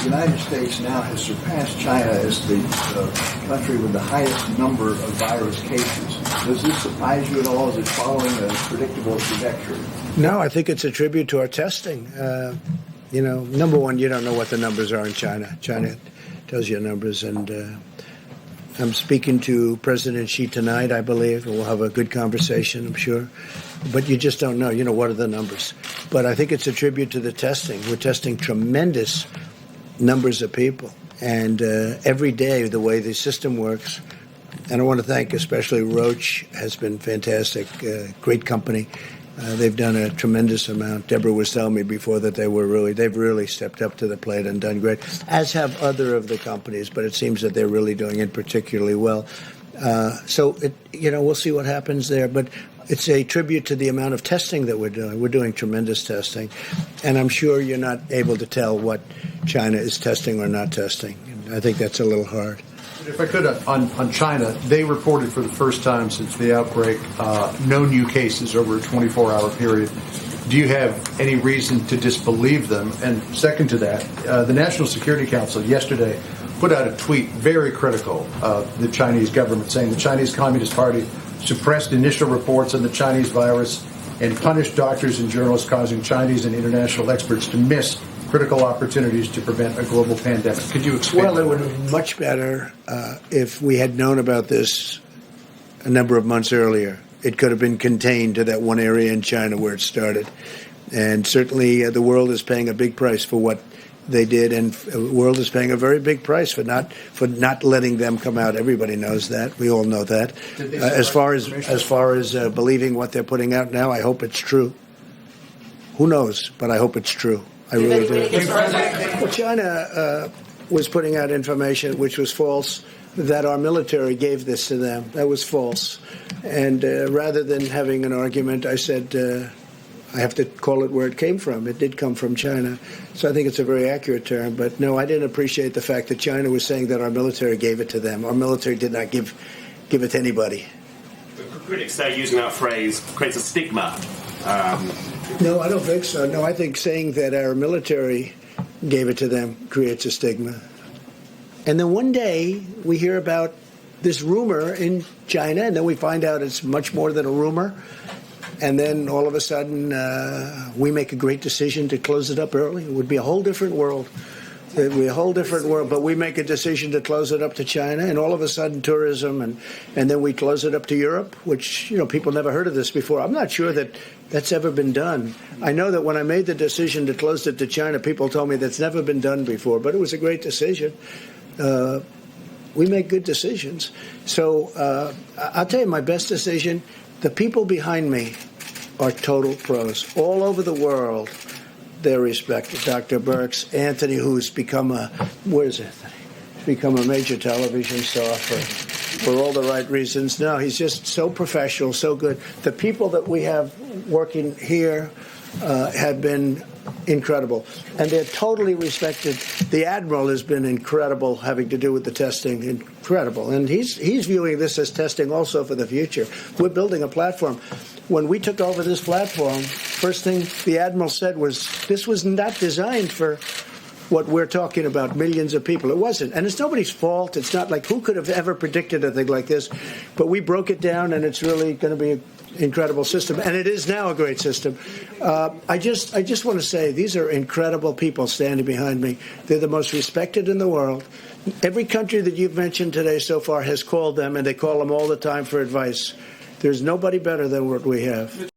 the United States now has surpassed China as the country with the highest number of virus cases. Does this surprise you at all? Is it following a predictable trajectory? No, I think it's a tribute to our testing. Number one, you don't know what the numbers are in China. China tells you numbers, and I'm speaking to President Xi tonight, I believe, and we'll have a good conversation, I'm sure. But you just don't know, what are the numbers? But I think it's a tribute to the testing. We're testing tremendous numbers of people. And every day, the way the system works, and I want to thank especially Roche, has been fantastic, great company. They've done a tremendous amount. Deborah was telling me before that they've really stepped up to the plate and done great, as have other of the companies, but it seems that they're really doing it particularly well. We'll see what happens there, but it's a tribute to the amount of testing that we're doing. We're doing tremendous testing, and I'm sure you're not able to tell what China is testing or not testing. I think that's a little hard. If I could, on China, they reported for the first time since the outbreak no new cases over a 24-hour period. Do you have any reason to disbelieve them? And second to that, the National Security Council yesterday put out a tweet very critical of the Chinese government, saying the Chinese Communist Party suppressed initial reports on the Chinese virus and punished doctors and journalists, causing Chinese and international experts to miss critical opportunities to prevent a global pandemic. Could you explain? Well, it would have been much better if we had known about this a number of months earlier. It could have been contained to that one area in China where it started. And certainly the world is paying a big price for what they did, and the world is paying a very big price for not letting them come out. Everybody knows that. We all know that. As far as believing what they're putting out now, I hope it's true. Who knows? But I hope it's true. I really do. Well, China was putting out information which was false, that our military gave this to them. That was false. And rather than having an argument, I said, I have to call it where it came from. It did come from China. So I think it's a very accurate term. But no, I didn't appreciate the fact that China was saying that our military gave it to them. Our military did not give it to anybody. Critics say using that phrase creates a stigma. No, I don't think so. No, I think saying that our military gave it to them creates a stigma. And then one day we hear about this rumor in China, and then we find out it's much more than a rumor. And then all of a sudden we make a great decision to close it up early. It would be a whole different world. It would be a whole different world. But we make a decision to close it up to China, and all of a sudden tourism, and then we close it up to Europe, which, people never heard of this before. I'm not sure that that's ever been done. I know that when I made the decision to close it to China, people told me that's never been done before, but it was a great decision. We make good decisions. So I'll tell you my best decision. The people behind me are total pros. All over the world, they're respected. Dr. Birx, Anthony, who's become a major television star for all the right reasons. No, he's just so professional, so good. The people that we have working here have been incredible, and they're totally respected. The Admiral has been incredible, having to do with the testing, incredible, and he's viewing this as testing also for the future. We're building a platform. When we took over this platform, first thing the Admiral said was, this was not designed for what we're talking about, millions of people. It wasn't. And it's nobody's fault. It's not like who could have ever predicted a thing like this. But we broke it down, and it's really going to be an incredible system. And it is now a great system. I just want to say these are incredible people standing behind me. They're the most respected in the world. Every country that you've mentioned today so far has called them, and they call them all the time for advice. There's nobody better than what we have.